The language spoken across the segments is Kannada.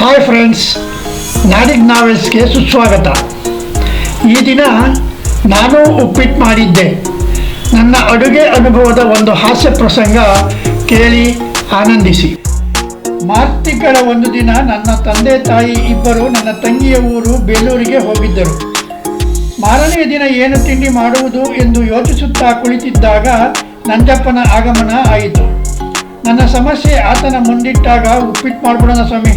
ಹಾಯ್ ಫ್ರೆಂಡ್ಸ್, ನಾಡಿಗ್ ನಾವೆಲ್ಸ್ಗೆ ಸುಸ್ವಾಗತ. ಈ ದಿನ ನಾನು ಉಪ್ಪಿಟ್ಟು ಮಾಡಿದ್ದೆ. ನನ್ನ ಅಡುಗೆ ಅನುಭವದ ಒಂದು ಹಾಸ್ಯ ಪ್ರಸಂಗ ಕೇಳಿ ಆನಂದಿಸಿ. ಮಾರ್ಚ್ ತಿಂಗಳ ಒಂದು ದಿನ ನನ್ನ ತಂದೆ ತಾಯಿ ಇಬ್ಬರು ನನ್ನ ತಂಗಿಯ ಊರು ಬೇಲೂರಿಗೆ ಹೋಗಿದ್ದರು. ಮಾರನೆಯ ದಿನ ಏನು ತಿಂಡಿ ಮಾಡುವುದು ಎಂದು ಯೋಚಿಸುತ್ತಾ ಕುಳಿತಿದ್ದಾಗ ನಂಜಪ್ಪನ ಆಗಮನ ಆಯಿತು. ನನ್ನ ಸಮಸ್ಯೆ ಆತನ ಮುಂದಿಟ್ಟಾಗ ಉಪ್ಪಿಟ್ಟು ಮಾಡಿಬಿಡೋಣ ಸ್ವಾಮಿ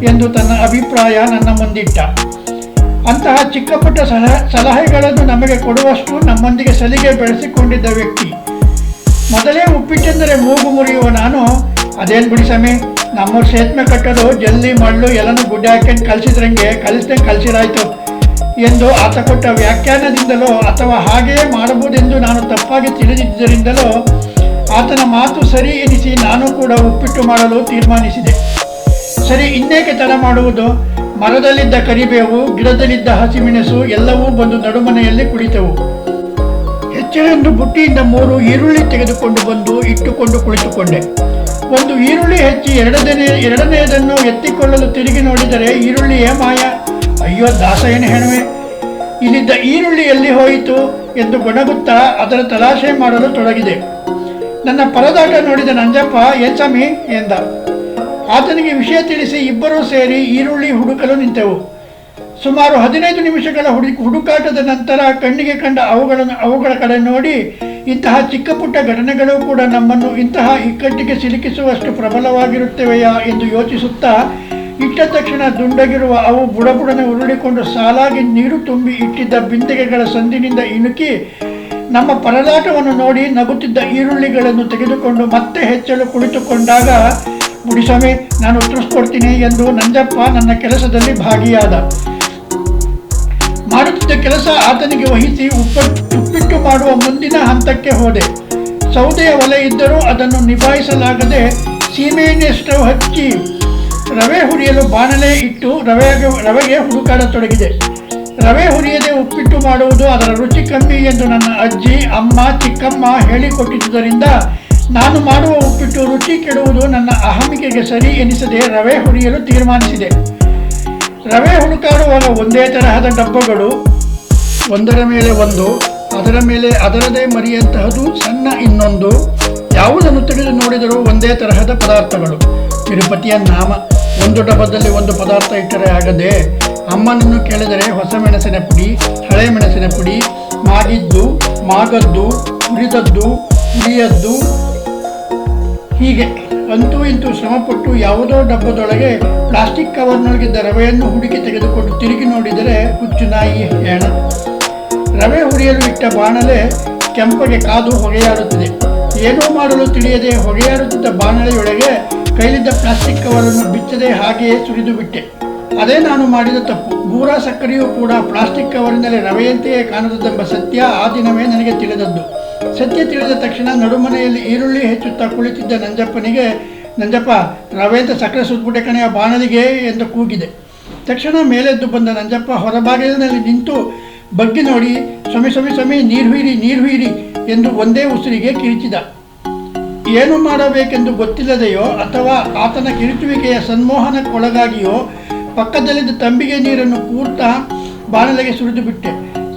ಎಂದು ತನ್ನ ಅಭಿಪ್ರಾಯ ನನ್ನ ಮುಂದಿಟ್ಟ. ಅಂತಹ ಚಿಕ್ಕ ಪುಟ್ಟ ಸಲಹೆಗಳನ್ನು ನಮಗೆ ಕೊಡುವಷ್ಟು ನಮ್ಮೊಂದಿಗೆ ಸಲಿಗೆ ಬೆಳೆಸಿಕೊಂಡಿದ್ದ ವ್ಯಕ್ತಿ. ಮೊದಲೇ ಉಪ್ಪಿಟ್ಟೆಂದರೆ ಮೂಗು ಮುರಿಯುವ ನಾನು, ಅದೇನು ಬಿಡಿ ಸ್ವಾಮಿ, ನಮ್ಮವ್ರು ಸೇತುವೆ ಕಟ್ಟೋದು ಜಲ್ಲಿ ಮಳ್ಳು ಎಲ್ಲನೂ ಗುಡ್ಡೆ ಹಾಕ್ಯಂಡು ಕಲಿಸಿದ್ರಂಗೆ ಕಲಿಸಿರಾಯ್ತು ಎಂದು ಆತ ಕೊಟ್ಟ ವ್ಯಾಖ್ಯಾನದಿಂದಲೋ ಅಥವಾ ಹಾಗೆಯೇ ಮಾಡಬಹುದೆಂದು ನಾನು ತಪ್ಪಾಗಿ ತಿಳಿದಿದ್ದರಿಂದಲೋ ಆತನ ಮಾತು ಸರಿ ಎನಿಸಿ ನಾನು ಕೂಡ ಉಪ್ಪಿಟ್ಟು ಮಾಡಲು ತೀರ್ಮಾನಿಸಿದೆ. ಸರಿ, ಇನ್ನೇಕೆ ತಡ ಮಾಡುವುದು? ಮರದಲ್ಲಿದ್ದ ಕರಿಬೇವು, ಗಿಡದಲ್ಲಿದ್ದ ಹಸಿಮೆಣಸು ಎಲ್ಲವೂ ಬಂದು ನಡುಮನೆಯಲ್ಲಿ ಕುಳಿತವು. ಹೆಚ್ಚೆಂದು ಬುಟ್ಟಿಯಿಂದ 3 ಈರುಳ್ಳಿ ತೆಗೆದುಕೊಂಡು ಬಂದು ಇಟ್ಟುಕೊಂಡು ಕುಳಿತುಕೊಂಡೆ. ಒಂದು ಈರುಳ್ಳಿ ಹೆಚ್ಚಿ ಎರಡನೆಯದನ್ನು ಎತ್ತಿಕೊಳ್ಳಲು ತಿರುಗಿ ನೋಡಿದರೆ ಈರುಳ್ಳಿಯೇ ಮಾಯ. ಅಯ್ಯೋ ದಾಸಯ್ಯನ ಹೆಣವೆ, ಇಲ್ಲಿದ್ದ ಈರುಳ್ಳಿ ಎಲ್ಲಿ ಹೋಯಿತು ಎಂದು ಗೊಣಗುತ್ತಾ ಅದರ ತಲಾಶೆ ಮಾಡಲು ತೊಡಗಿದೆ. ನನ್ನ ಪರದಾಟ ನೋಡಿದ ನಂಜಪ್ಪ, ಏನ್ ಸ್ವಾಮಿ ಎಂದ. ಆತನಿಗೆ ವಿಷಯ ತಿಳಿಸಿ ಇಬ್ಬರೂ ಸೇರಿ ಈರುಳ್ಳಿ ಹುಡುಕಲು ನಿಂತೆವು. ಸುಮಾರು 15 ನಿಮಿಷಗಳ ಹುಡುಕಾಟದ ನಂತರ ಕಣ್ಣಿಗೆ ಕಂಡ ಅವುಗಳ ಕಡೆ ನೋಡಿ, ಇಂತಹ ಚಿಕ್ಕ ಪುಟ್ಟ ಘಟನೆಗಳು ಕೂಡ ನಮ್ಮನ್ನು ಇಂತಹ ಇಕ್ಕಟ್ಟಿಗೆ ಸಿಲುಕಿಸುವಷ್ಟು ಪ್ರಬಲವಾಗಿರುತ್ತವೆಯಾ ಎಂದು ಯೋಚಿಸುತ್ತಾ ಇಟ್ಟ ತಕ್ಷಣ ದುಂಡಗಿರುವ ಅವು ಬುಡಬುಡನೆ ಉರುಳಿಕೊಂಡು ಸಾಲಾಗಿ ನೀರು ತುಂಬಿ ಇಟ್ಟಿದ್ದ ಬಿಂದಿಗೆಗಳ ಸಂದಿನಿಂದ ಇಣುಕಿ ನಮ್ಮ ಪರದಾಟವನ್ನು ನೋಡಿ ನಗುತ್ತಿದ್ದ ಈರುಳ್ಳಿಗಳನ್ನು ತೆಗೆದುಕೊಂಡು ಮತ್ತೆ ಹೆಚ್ಚಲು ಕುಳಿತುಕೊಂಡಾಗ, ಮುಡಿಸ್ವಾಮಿ, ನಾನು ಉತ್ತರಿಸ್ಕೊಡ್ತೀನಿ ಎಂದು ನಂಜಪ್ಪ ನನ್ನ ಕೆಲಸದಲ್ಲಿ ಭಾಗಿಯಾದ. ಮಾಡುತ್ತಿದ್ದ ಕೆಲಸ ಆತನಿಗೆ ವಹಿಸಿ ಉಪ್ಪಿಟ್ಟು ಮಾಡುವ ಮುಂದಿನ ಹಂತಕ್ಕೆ ಹೋದೆ. ಸೌದೆಯ ಒಲೆ ಇದ್ದರೂ ಅದನ್ನು ನಿಭಾಯಿಸಲಾಗದೆ ಸೀಮೆಎಣ್ಣೆ ಸ್ಟವ್ ಹಚ್ಚಿ ರವೆ ಹುರಿಯಲು ಬಾಣಲೆ ಇಟ್ಟು ರವೆಗೆ ಹುಡುಕಾಡತೊಡಗಿದೆ. ರವೆ ಹುರಿಯದೆ ಉಪ್ಪಿಟ್ಟು ಮಾಡುವುದು ಅದರ ರುಚಿ ಕಮ್ಮಿ ಎಂದು ನನ್ನ ಅಜ್ಜಿ, ಅಮ್ಮ, ಚಿಕ್ಕಮ್ಮ ಹೇಳಿಕೊಟ್ಟಿದ್ದರಿಂದ ನಾನು ಮಾಡುವ ಉಪ್ಪಿಟ್ಟು ರುಚಿ ಕೆಡುವುದು ನನ್ನ ಅಹಮಿಕೆಗೆ ಸರಿ ಎನಿಸದೆ ರವೆ ಹುರಿಯಲು ತೀರ್ಮಾನಿಸಿದೆ. ರವೆ ಹುಡುಕಾಡುವಾಗ ಒಂದೇ ತರಹದ ಡಬ್ಬಗಳು, ಒಂದರ ಮೇಲೆ ಒಂದು, ಅದರ ಮೇಲೆ ಅದರದೇ ಮರಿಯಂತಹದು ಸಣ್ಣ ಇನ್ನೊಂದು, ಯಾವುದನ್ನು ತೆಗೆದು ನೋಡಿದರೂ ಒಂದೇ ತರಹದ ಪದಾರ್ಥಗಳು. ತಿರುಪತಿಯ ನಾಮ. ಒಂದು ಡಬ್ಬದಲ್ಲಿ ಒಂದು ಪದಾರ್ಥ ಇಟ್ಟರೆ ಆಗದೆ, ಅಮ್ಮನನ್ನು ಕೇಳಿದರೆ ಹೊಸ ಮೆಣಸಿನ ಪುಡಿ, ಹಳೆ ಮೆಣಸಿನ ಪುಡಿ, ಮಾಗಿದ್ದು, ಮಾಗದ್ದು, ಹುರಿದದ್ದು, ಹುರಿಯದ್ದು, ಹೀಗೆ ಅಂತೂ ಇಂತೂ ಶ್ರಮಪಟ್ಟು ಯಾವುದೋ ಡಬ್ಬದೊಳಗೆ ಪ್ಲಾಸ್ಟಿಕ್ ಕವರ್ನೊಳಗಿದ್ದ ರವೆಯನ್ನು ಹುಡುಕಿ ತೆಗೆದುಕೊಂಡು ತಿರುಗಿ ನೋಡಿದರೆ ಹುಚ್ಚು ನಾಯಿ ಹೇಳ. ರವೆ ಹುರಿಯಲು ಇಟ್ಟ ಬಾಣಲೆ ಕೆಂಪಗೆ ಕಾದು ಹೊಗೆಯಾಡುತ್ತಿದೆ. ಏನೂ ಮಾಡಲು ತಿಳಿಯದೆ ಹೊಗೆಯಾಡುತ್ತಿದ್ದ ಬಾಣಲೆಯೊಳಗೆ ಕೈಲಿದ್ದ ಪ್ಲಾಸ್ಟಿಕ್ ಕವರನ್ನು ಬಿಚ್ಚದೆ ಹಾಗೆಯೇ ಸುರಿದು ಬಿಟ್ಟೆ. ಅದೇ ನಾನು ಮಾಡಿದ ತಪ್ಪು. ಬೂರಾ ಸಕ್ಕರೆಯೂ ಕೂಡ ಪ್ಲಾಸ್ಟಿಕ್ ಕವರಿನಲ್ಲಿ ರವೆಯಂತೆಯೇ ಕಾಣುತ್ತದೆಂಬ ಸತ್ಯ ಆ ದಿನವೇ ನನಗೆ ತಿಳಿದದ್ದು. ಸತ್ಯ ತಿಳಿದ ತಕ್ಷಣ ನಡುಮನೆಯಲ್ಲಿ ಈರುಳ್ಳಿ ಹೆಚ್ಚುತ್ತಾ ಕುಳಿತಿದ್ದ ನಂಜಪ್ಪನಿಗೆ, ನಂಜಪ್ಪ, ರವೆ ಅಂತ ಸಕ್ಕರೆ ಸುತ್ತಬಿಟ್ಟೆ ಕಣೆಯ ಬಾಣಲಿಗೆ ಎಂದು ಕೂಗಿದೆ. ತಕ್ಷಣ ಮೇಲೆದ್ದು ಬಂದ ನಂಜಪ್ಪ ಹೊರಬಾಗಿಲಿನಲ್ಲಿ ನಿಂತು ಬಗ್ಗಿ ನೋಡಿ, ಸ್ವಾಮಿ ನೀರು ಹುಯಿರಿ ಎಂದು ಒಂದೇ ಉಸಿರಿಗೆ ಕಿರಿಚಿದ. ಏನು ಮಾಡಬೇಕೆಂದು ಗೊತ್ತಿಲ್ಲದೆಯೋ ಅಥವಾ ಆತನ ಕಿರಿಚುವಿಕೆಯ ಸನ್ಮೋಹನಕ್ಕೊಳಗಾಗಿಯೋ ಪಕ್ಕದಲ್ಲಿದ್ದ ತಂಬಿಗೆ ನೀರನ್ನು ಕೂರ್ತಾ ಬಾಣಲೆಗೆ ಸುರಿದು ಬಿಟ್ಟೆ.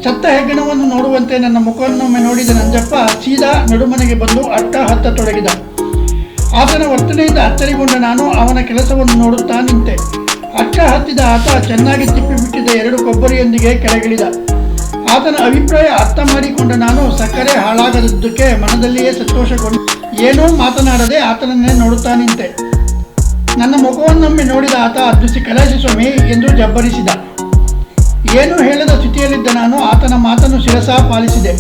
ಸತ್ತ ಹೆಗ್ಗಣವನ್ನು ನೋಡುವಂತೆ ನನ್ನ ಮುಖವನ್ನೊಮ್ಮೆ ನೋಡಿದ ನಂಜಪ್ಪ ಸೀದಾ ನಡುಮನೆಗೆ ಬಂದು ಅಟ್ಟ ಹತ್ತತೊಡಗಿದ. ಆತನ ವರ್ತನೆಯಿಂದ ಅಚ್ಚರಿಗೊಂಡ ನಾನು ಅವನ ಕೆಲಸವನ್ನು ನೋಡುತ್ತಾ ನಿಂತೆ. ಅಟ್ಟ ಹತ್ತಿದ ಆತ ಚೆನ್ನಾಗಿ ತಿಪ್ಪಿಬಿಟ್ಟಿದ್ದ 2 ಕೊಬ್ಬರಿಯೊಂದಿಗೆ ಕೆಳಗಿಳಿದ. ಆತನ ಅಭಿಪ್ರಾಯ ಅರ್ಥ ಮಾಡಿಕೊಂಡ ನಾನು ಸಕ್ಕರೆ ಹಾಳಾಗದಿದ್ದಕ್ಕೆ ಮನದಲ್ಲಿಯೇ ಸಂತೋಷಗೊಂಡು ಏನೂ ಮಾತನಾಡದೆ ಆತನನ್ನೇ ನೋಡುತ್ತಾ ನಿಂತೆ. ನನ್ನ ಮುಖವನ್ನೊಮ್ಮೆ ನೋಡಿದ ಆತ ಅದ್ದುಸಿ, ಕಲಾಸಿ ಸ್ವಾಮಿ ಎಂದು ಜಬ್ಬರಿಸಿದ. ಏನೂ ಹೇಳದ ಸ್ಥಿತಿಯಲ್ಲಿದ್ದ ನಾನು ಆತನ ಮಾತನ್ನು ಶಿರಸಾ ಪಾಲಿಸಿದೆ.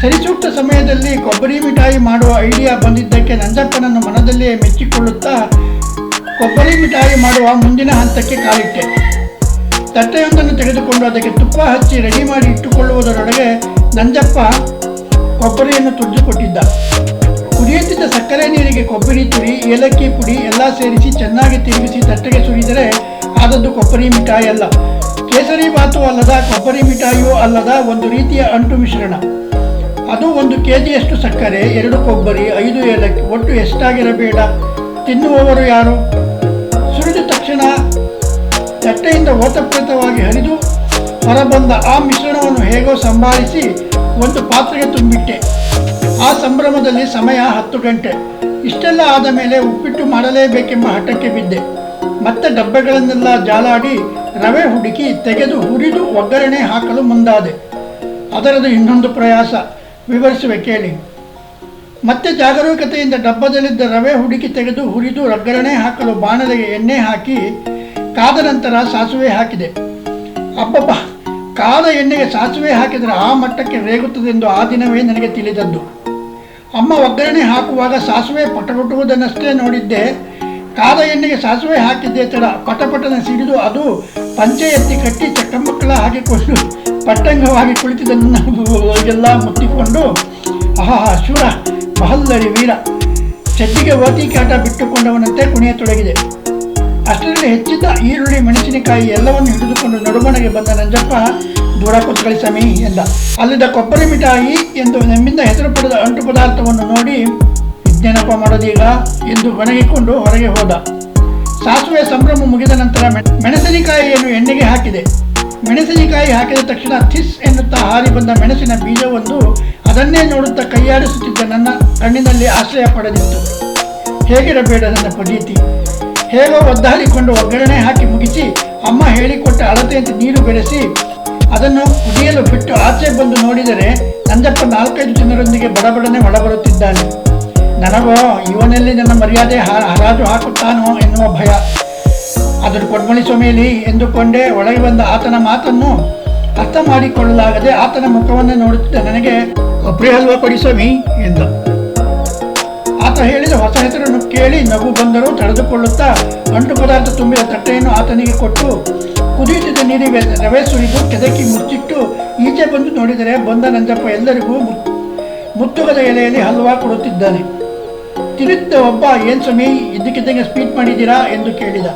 ಸರಿಸೂಕ್ತ ಸಮಯದಲ್ಲಿ ಕೊಬ್ಬರಿ ಮಿಠಾಯಿ ಮಾಡುವ ಐಡಿಯಾ ಬಂದಿದ್ದಕ್ಕೆ ನಂಜಪ್ಪನನ್ನು ಮನದಲ್ಲಿಯೇ ಮೆಚ್ಚಿಕೊಳ್ಳುತ್ತಾ ಕೊಬ್ಬರಿ ಮಿಠಾಯಿ ಮಾಡುವ ಮುಂದಿನ ಹಂತಕ್ಕೆ ಕಾಲಿಟ್ಟೆ. ತಟ್ಟೆಯೊಂದನ್ನು ತೆಗೆದುಕೊಂಡು ಅದಕ್ಕೆ ತುಪ್ಪ ಹಚ್ಚಿ ರೆಡಿ ಮಾಡಿ ಇಟ್ಟುಕೊಳ್ಳುವುದರೊಳಗೆ ನಂಜಪ್ಪ ಕೊಬ್ಬರಿಯನ್ನು ತುರಿದುಕೊಟ್ಟಿದ್ದ. ಕುದಿಯುತ್ತಿದ್ದ ಸಕ್ಕರೆ ನೀರಿಗೆ ಕೊಬ್ಬರಿ ತುರಿ, ಏಲಕ್ಕಿ ಪುಡಿ ಎಲ್ಲ ಸೇರಿಸಿ ಚೆನ್ನಾಗಿ ತಿರುಗಿಸಿ ತಟ್ಟೆಗೆ ಸುರಿದರೆ ಆದದ್ದು ಕೊಬ್ಬರಿ ಮಿಠಾಯಿ ಅಲ್ಲ. ಕೇಸರಿ ಬಾತು ಅಲ್ಲದ, ಕೊಬ್ಬರಿ ಮಿಠಾಯಿಯೂ ಅಲ್ಲದ ಒಂದು ರೀತಿಯ ಅಂಟು ಮಿಶ್ರಣ. ಅದು 1 kg ಸಕ್ಕರೆ, 2 ಕೊಬ್ಬರಿ, 5 ಏಲಕ್ಕಿ, ಒಟ್ಟು ಎಷ್ಟಾಗಿರಬೇಡ? ತಿನ್ನುವವರು ಯಾರು? ಸುರಿದ ತಕ್ಷಣ ತಟ್ಟೆಯಿಂದ ಓತಪ್ರೋತವಾಗಿ ಹರಿದು ಹೊರಬಂದ ಆ ಮಿಶ್ರಣವನ್ನು ಹೇಗೋ ಸಂಭಾಳಿಸಿ ಒಂದು ಪಾತ್ರೆಗೆ ತುಂಬಿಟ್ಟೆ. ಆ ಸಂಭ್ರಮದಲ್ಲಿ ಸಮಯ 10 ಗಂಟೆ. ಇಷ್ಟೆಲ್ಲ ಆದ ಮೇಲೆ ಉಪ್ಪಿಟ್ಟು ಮಾಡಲೇಬೇಕೆಂಬ ಹಠಕ್ಕೆ ಬಿದ್ದೆ. ಮತ್ತೆ ಡಬ್ಬೆಗಳನ್ನೆಲ್ಲ ಜಾಲಾಡಿ ರವೆ ಹುಡುಕಿ ತೆಗೆದು ಹುರಿದು ಒಗ್ಗರಣೆ ಹಾಕಲು ಮುಂದಾದೆ. ಅದರದು ಇನ್ನೊಂದು ಪ್ರಯಾಸ, ವಿವರಿಸುವೆ ಕೇಳಿ. ಮತ್ತೆ ಜಾಗರೂಕತೆಯಿಂದ ಡಬ್ಬದಲ್ಲಿದ್ದ ರವೆ ಹುಡುಕಿ ತೆಗೆದು ಹುರಿದು ಒಗ್ಗರಣೆ ಹಾಕಲು ಬಾಣಲೆಗೆ ಎಣ್ಣೆ ಹಾಕಿ ಕಾದ ನಂತರ ಸಾಸುವೆ ಹಾಕಿದೆ. ಅಬ್ಬಬ್ಬ, ಕಾದ ಎಣ್ಣೆಗೆ ಸಾಸುವೆ ಹಾಕಿದರೆ ಆ ಮಟ್ಟಕ್ಕೆ ರೇಗುತ್ತದೆಂದು ಆ ದಿನವೇ ನನಗೆ ತಿಳಿದದ್ದು. ಅಮ್ಮ ಒಗ್ಗರಣೆ ಹಾಕುವಾಗ ಸಾಸುವೆ ಪಟಪಟುವುದನ್ನಷ್ಟೇ ನೋಡಿದ್ದೆ. ಕಾದ ಎಣ್ಣೆಗೆ ಸಾಸುವೆ ಹಾಕಿದ್ದೆ ತಡ ಪಟಪಟನ ಸಿಡಿದು ಅದು ಪಂಚೆ ಎತ್ತಿ ಕಟ್ಟಿ ಚಕ್ಕಮಕ್ಕಳ ಹಾಕಿಕೊಂಡು ಪಟ್ಟಂಗವಾಗಿ ಕುಳಿತಿದ್ದನ್ನೆಲ್ಲ ಮುತ್ತಿಕೊಂಡು, ಆಹಾ ಶೂರ, ಬಹಲ್ಲರಿ ವೀರ, ಚಡ್ಡಿಗೆ ಓತಿ ಕಾಟ ಬಿಟ್ಟುಕೊಂಡವನಂತೆ ಕುಣಿಯತೊಡಗಿದೆ. ಅಷ್ಟರಲ್ಲಿ ಹೆಚ್ಚಿದ್ದ ಈರುಳ್ಳಿ, ಮೆಣಸಿನಕಾಯಿ ಎಲ್ಲವನ್ನು ಹಿಡಿದುಕೊಂಡು ನಡುಮನೆಗೆ ಬಂದ ನಂಜಪ್ಪ, ದೂರ ಕೂತ್ಕೊಳ್ಳಿ ಸಮಿ ಎಂದ. ಅಲ್ಲಿದ್ದ ಕೊಬ್ಬರಿ ಮಿಠಾಯಿ ಎಂದು ನಮ್ಮಿಂದ ಹೆಸರು ಪಡೆದ ಅಂಟು ಪದಾರ್ಥವನ್ನು ನೋಡಿ, ಇದ್ನೇನಪ್ಪ ಮಾಡೋದೀಗ ಎಂದು ಒಣಗಿಕೊಂಡು ಹೊರಗೆ ಹೋದ. ಸಾಸುವೆ ಸಂಭ್ರಮ ಮುಗಿದ ನಂತರ ಮೆಣಸಿನಕಾಯಿಯನ್ನು ಎಣ್ಣೆಗೆ ಹಾಕಿದೆ. ಮೆಣಸಿನಕಾಯಿ ಹಾಕಿದ ತಕ್ಷಣ ಥಿಸ್ ಎನ್ನುತ್ತಾ ಹಾರಿ ಬಂದ ಮೆಣಸಿನ ಬೀಜವೊಂದು ಅದನ್ನೇ ನೋಡುತ್ತಾ ಕೈಯಾಡಿಸುತ್ತಿದ್ದ ನನ್ನ ಕಣ್ಣಿನಲ್ಲಿ ಆಶ್ರಯ ಪಡೆದಿತ್ತು. ಹೇಗಿರಬೇಡ ನನ್ನ ಪದೀತಿ. ಹೇಗೋ ಒದ್ದಾಡಿಕೊಂಡು ಒಗ್ಗರಣೆ ಹಾಕಿ ಮುಗಿಸಿ ಅಮ್ಮ ಹೇಳಿಕೊಟ್ಟ ಅಳತೆಯಂತೆ ನೀರು ಬೆರೆಸಿ ಅದನ್ನು ಕುಡಿಯಲು ಬಿಟ್ಟು ಆಚೆ ಬಂದು ನೋಡಿದರೆ ನಂಜಪ್ಪ 4-5 ಜನರೊಂದಿಗೆ ಬಡಬಡನೆ ಒಳಬರುತ್ತಿದ್ದಾನೆ. ನನಗೋ ಇವನಲ್ಲಿ ನನ್ನ ಮರ್ಯಾದೆ ಹರಾಜು ಹಾಕುತ್ತಾನೋ ಎನ್ನುವ ಭಯ. ಅದನ್ನು ಕೊಡ್ಮಳಿ ಸೊಮೇಲಿ ಎಂದುಕೊಂಡೇ ಒಳಗೆ ಬಂದ ಆತನ ಮಾತನ್ನು ಅರ್ಥ ಮಾಡಿಕೊಳ್ಳಲಾಗದೆ ಆತನ ಮುಖವನ್ನೇ ನೋಡುತ್ತಿದ್ದ ನನಗೆ, ಒಬ್ಬರೇ ಹಲ್ವಾ ಕೊಡಿ ಸ್ವಾಮಿ ಎಂದ. ಆತ ಹೇಳಿದ ಹೊಸ ಹೆಸರನ್ನು ಕೇಳಿ ನಗು ಬಂದರೂ ತಡೆದುಕೊಳ್ಳುತ್ತಾ ಅಂಟು ಪದಾರ್ಥ ತುಂಬಿದ ತಟ್ಟೆಯನ್ನು ಆತನಿಗೆ ಕೊಟ್ಟು ಕುದಿಯುತ್ತಿದ್ದ ನೀರಿಗೆ ರವೆ ಸುರಿದು ಕೆದಕಿ ಮುಚ್ಚಿಟ್ಟು ಈಚೆ ಬಂದು ನೋಡಿದರೆ ಬಂದ ನಂಜಪ್ಪ ಎಲ್ಲರಿಗೂ ಮುತ್ತುಗದ ಎಲೆಯಲ್ಲಿ ಹಲ್ವಾ ಕೊಡುತ್ತಿದ್ದಾನೆ. ತಿರುಗಿದ್ದ ಒಬ್ಬ, ಏನು ಸ್ವಾಮಿ ಇದ್ದಕ್ಕಿದ್ದಂಗೆ ಸ್ವೀಟ್ ಮಾಡಿದ್ದೀರಾ ಎಂದು ಕೇಳಿದ.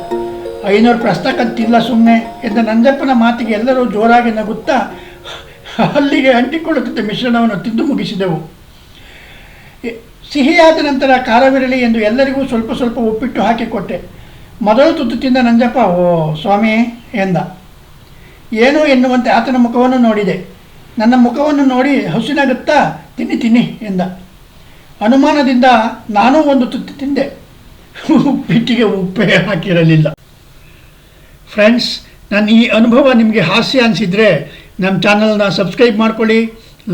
500 ಪ್ರಸ್ತಕ್ಕಂತಿಲ್ಲ ಸುಮ್ಮನೆ ಎಂದ ನಂಜಪ್ಪನ ಮಾತಿಗೆ ಎಲ್ಲರೂ ಜೋರಾಗಿ ನಗುತ್ತಾ ಅಲ್ಲಿಗೆ ಅಂಟಿಕೊಳ್ಳುತ್ತಿದ್ದ ಮಿಶ್ರಣವನ್ನು ತಿಂದು ಮುಗಿಸಿದೆವು. ಸಿಹಿಯಾದ ನಂತರ ಖಾರವಿರಲಿ ಎಂದು ಎಲ್ಲರಿಗೂ ಸ್ವಲ್ಪ ಸ್ವಲ್ಪ ಉಪ್ಪಿಟ್ಟು ಹಾಕಿಕೊಟ್ಟೆ. ಮೊದಲು ತುತ್ತು ತಿಂದ ನಂಜಪ್ಪ, ಓ ಸ್ವಾಮಿ ಎಂದ. ಏನು ಎನ್ನುವಂತೆ ಆತನ ಮುಖವನ್ನು ನೋಡಿದೆ. ನನ್ನ ಮುಖವನ್ನು ನೋಡಿ ಹಸುನಗುತ್ತಾ ತಿನ್ನಿ ಎಂದ. ಅನುಮಾನದಿಂದ ನಾನೂ ಒಂದು ತುತ್ತು ತಿಂದೆ. ಉಪ್ಪಿಟ್ಟಿಗೆ ಉಪ್ಪೇ ಹಾಕಿರಲಿಲ್ಲ. ಫ್ರೆಂಡ್ಸ್, ನನ್ನ ಈ ಅನುಭವ ನಿಮಗೆ ಹಾಸ್ಯ ಅನಿಸಿದರೆ ನಮ್ಮ ಚಾನಲ್ನ ಸಬ್ಸ್ಕ್ರೈಬ್ ಮಾಡ್ಕೊಳ್ಳಿ,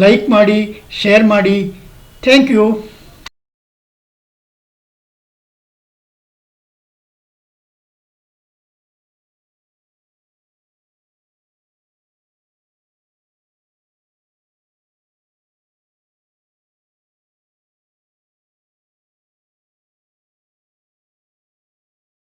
ಲೈಕ್ ಮಾಡಿ, ಶೇರ್ ಮಾಡಿ. Thank you.